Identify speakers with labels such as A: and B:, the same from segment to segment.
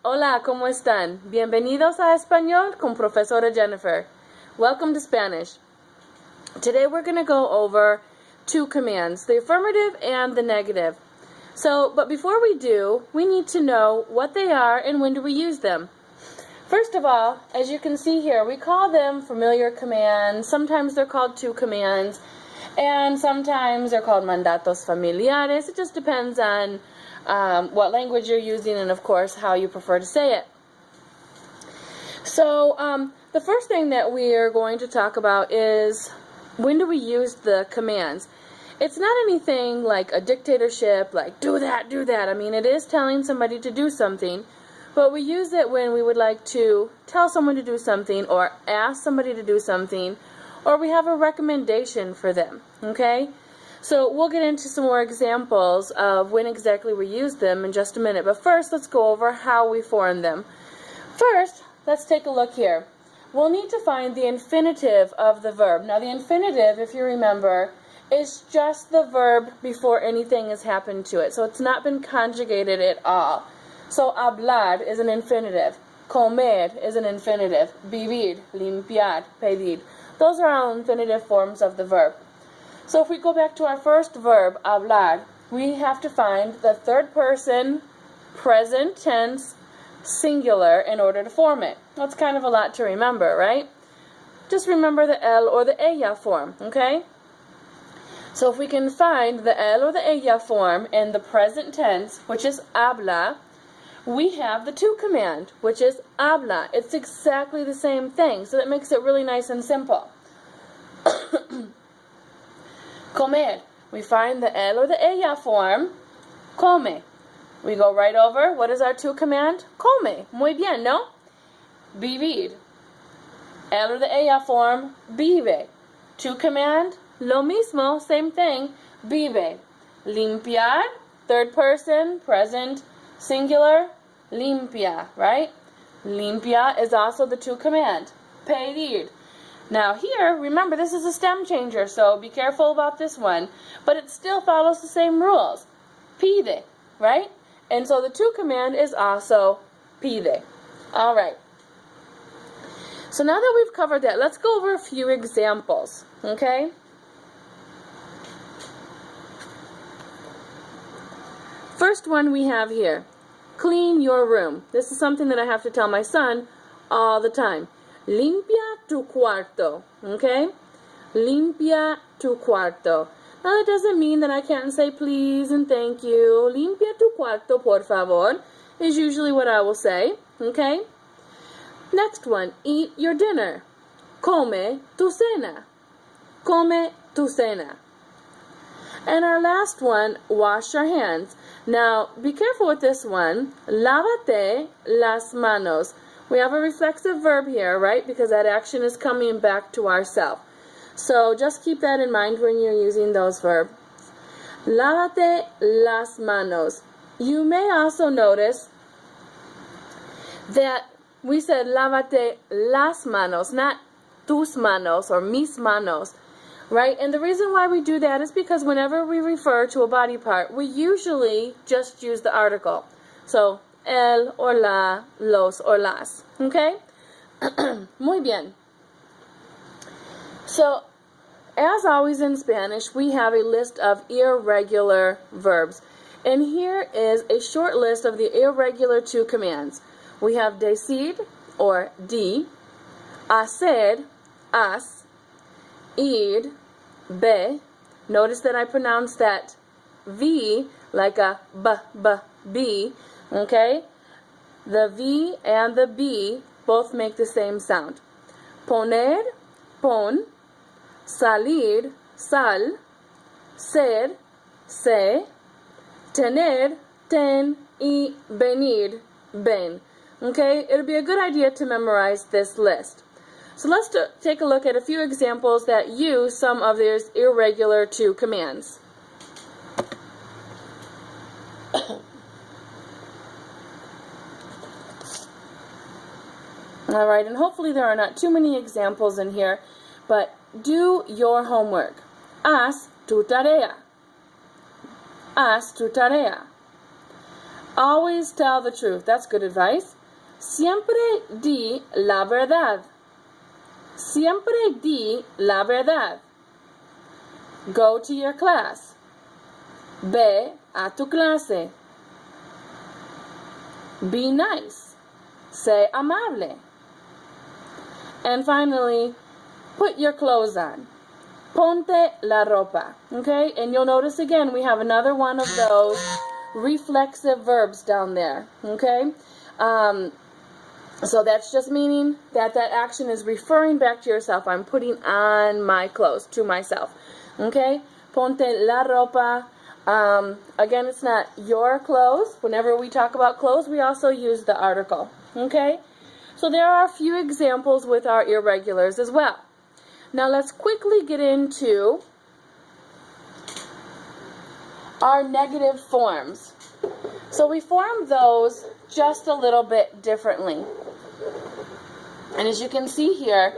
A: Hola, ¿cómo están? Bienvenidos a Español con Profesora Jennifer. Welcome to Spanish. Today we're going to go over two commands, the affirmative and the negative. But before we do, we need to know what they are and when do we use them. First of all, as you can see here, we call them familiar commands. Sometimes they're called two commands, and sometimes they're called mandatos familiares. It just depends on what language you're using and, of course, how you prefer to say it. The first thing that we are going to talk about is when do we use the commands. It's not anything like a dictatorship, like do that, do that. I mean, it is telling somebody to do something, but we use it when we would like to tell someone to do something or ask somebody to do something, or we have a recommendation for them, okay? So we'll get into some more examples of when exactly we use them in just a minute. But first, let's go over how we form them. First, let's take a look here. We'll need to find the infinitive of the verb. Now, the infinitive, if you remember, is just the verb before anything has happened to it. So it's not been conjugated at all. So hablar is an infinitive. Comer is an infinitive. Vivir, limpiar, pedir. Those are all infinitive forms of the verb. So if we go back to our first verb, hablar, we have to find the third person, present tense, singular in order to form it. That's kind of a lot to remember, right? Just remember the él or the ella form, okay? So if we can find the él or the ella form in the present tense, which is habla, we have the to command, which is habla. It's exactly the same thing, so that makes it really nice and simple. Comer. We find the él or the ella form, come. We go right over. What is our to command? Come. Muy bien, ¿no? Vivir. Él or the ella form, vive. To command, lo mismo, same thing, vive. Limpiar, third person, present, singular, limpia, right? Limpia is also the to command. Pedir. Now here, remember, this is a stem changer, so be careful about this one. But it still follows the same rules. Pide, right? And so the to command is also pide. All right. So now that we've covered that, let's go over a few examples, okay? First one we have here, clean your room. This is something that I have to tell my son all the time. Limpia tu cuarto, okay? Limpia tu cuarto. Now that doesn't mean that I can't say please and thank you. Limpia tu cuarto, por favor, is usually what I will say, okay? Next one, eat your dinner. Come tu cena. Come tu cena. And our last one, wash your hands. Now, be careful with this one. Lávate las manos. We have a reflexive verb here, right? Because that action is coming back to ourselves. So just keep that in mind when you're using those verbs. Lávate las manos. You may also notice that we said lávate las manos, not tus manos or mis manos, right? And the reason why we do that is because whenever we refer to a body part, we usually just use the article. So, el or la, los or las. Okay? Muy bien. So, as always in Spanish, we have a list of irregular verbs. And here is a short list of the irregular to commands. We have decir, or di, hacer, has, ir, be. Notice that I pronounce that V like a b, okay? The V and the B both make the same sound. Poner, pon, salir, sal, ser, se, tener, ten, y venir, ven. Okay, it'll be a good idea to memorize this list. So let's take a look at a few examples that use some of these irregular to commands. All right, and hopefully there are not too many examples in here, but do your homework. Haz tu tarea. Haz tu tarea. Always tell the truth. That's good advice. Siempre di la verdad. Siempre di la verdad. Go to your class. Ve a tu clase. Be nice. Sé amable. And finally, put your clothes on. Ponte la ropa. Okay? And you'll notice again we have another one of those reflexive verbs down there. Okay? So that's just meaning that action is referring back to yourself. I'm putting on my clothes to myself. Okay? Ponte la ropa. Again, it's not your clothes. Whenever we talk about clothes, we also use the article. Okay? So there are a few examples with our irregulars as well. Now let's quickly get into our negative forms. So we form those just a little bit differently. And as you can see here,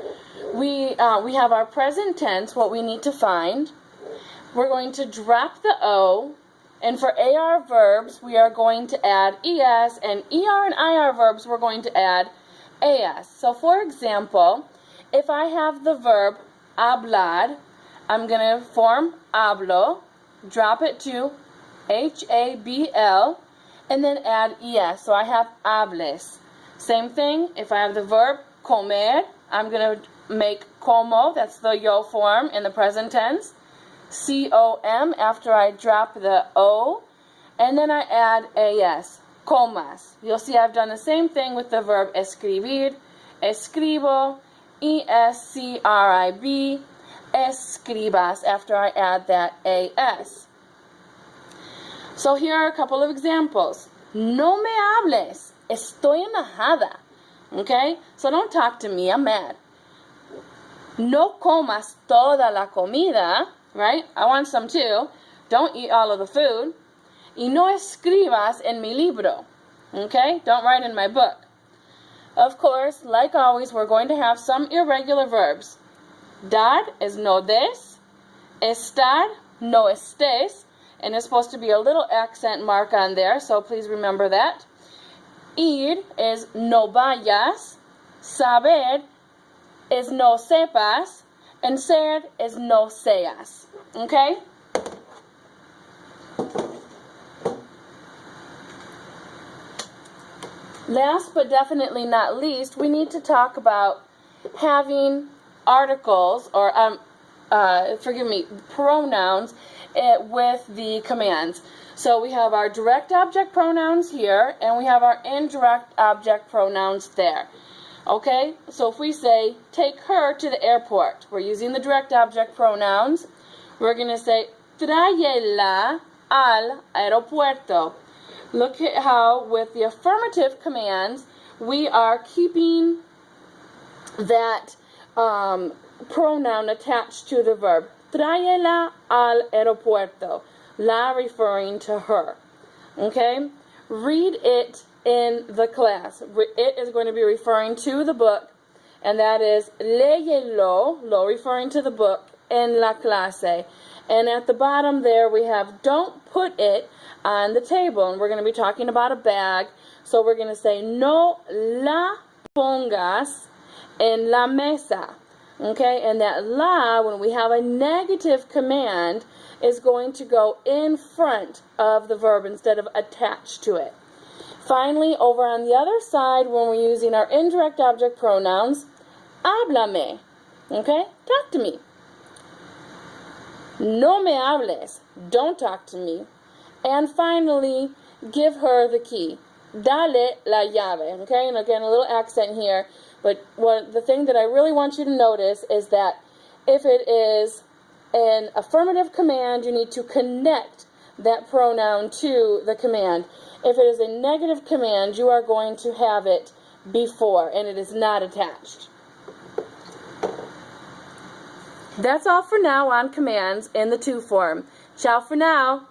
A: we have our present tense, what we need to find. We're going to drop the O, and for AR verbs, we are going to add ES, and ER and IR verbs, we're going to add AS. So for example, if I have the verb hablar, I'm going to form hablo, drop it to HABL, and then add ES. So I have hables. Same thing, if I have the verb comer, I'm going to make como, that's the yo form in the present tense. COM after I drop the O, and then I add AS, comas. You'll see I've done the same thing with the verb escribir, escribo, ESCRIB, escribas after I add that AS. So here are a couple of examples. No me hables, estoy enojada. Okay, so don't talk to me, I'm mad. No comas toda la comida. Right? I want some too. Don't eat all of the food. Y no escribas en mi libro. Okay? Don't write in my book. Of course, like always, we're going to have some irregular verbs. Dar is no des. Estar, no estés. And there's supposed to be a little accent mark on there, so please remember that. Ir is no vayas. Saber is no sepas. And ser is no seas. Okay? Last but definitely not least, we need to talk about having articles or pronouns with the commands. So we have our direct object pronouns here, and we have our indirect object pronouns there. Okay, so if we say, take her to the airport, we're using the direct object pronouns. We're going to say, tráela al aeropuerto. Look at how with the affirmative commands, we are keeping that pronoun attached to the verb. Tráela al aeropuerto. La referring to her. Okay, read it in the class. It is going to be referring to the book, and that is léyelo, lo referring to the book, en la clase. And at the bottom there we have don't put it on the table, and we're going to be talking about a bag, so we're going to say no la pongas en la mesa. Okay, and that la, when we have a negative command, is going to go in front of the verb instead of attached to it. Finally, over on the other side, when we're using our indirect object pronouns, háblame. Okay? Talk to me. No me hables. Don't talk to me. And finally, give her the key. Dale la llave. Okay? And again, a little accent here. But the thing that I really want you to notice is that if it is an affirmative command, you need to connect that pronoun to the command. If it is a negative command, you are going to have it before, and it is not attached. That's all for now on commands in the to form. Ciao for now.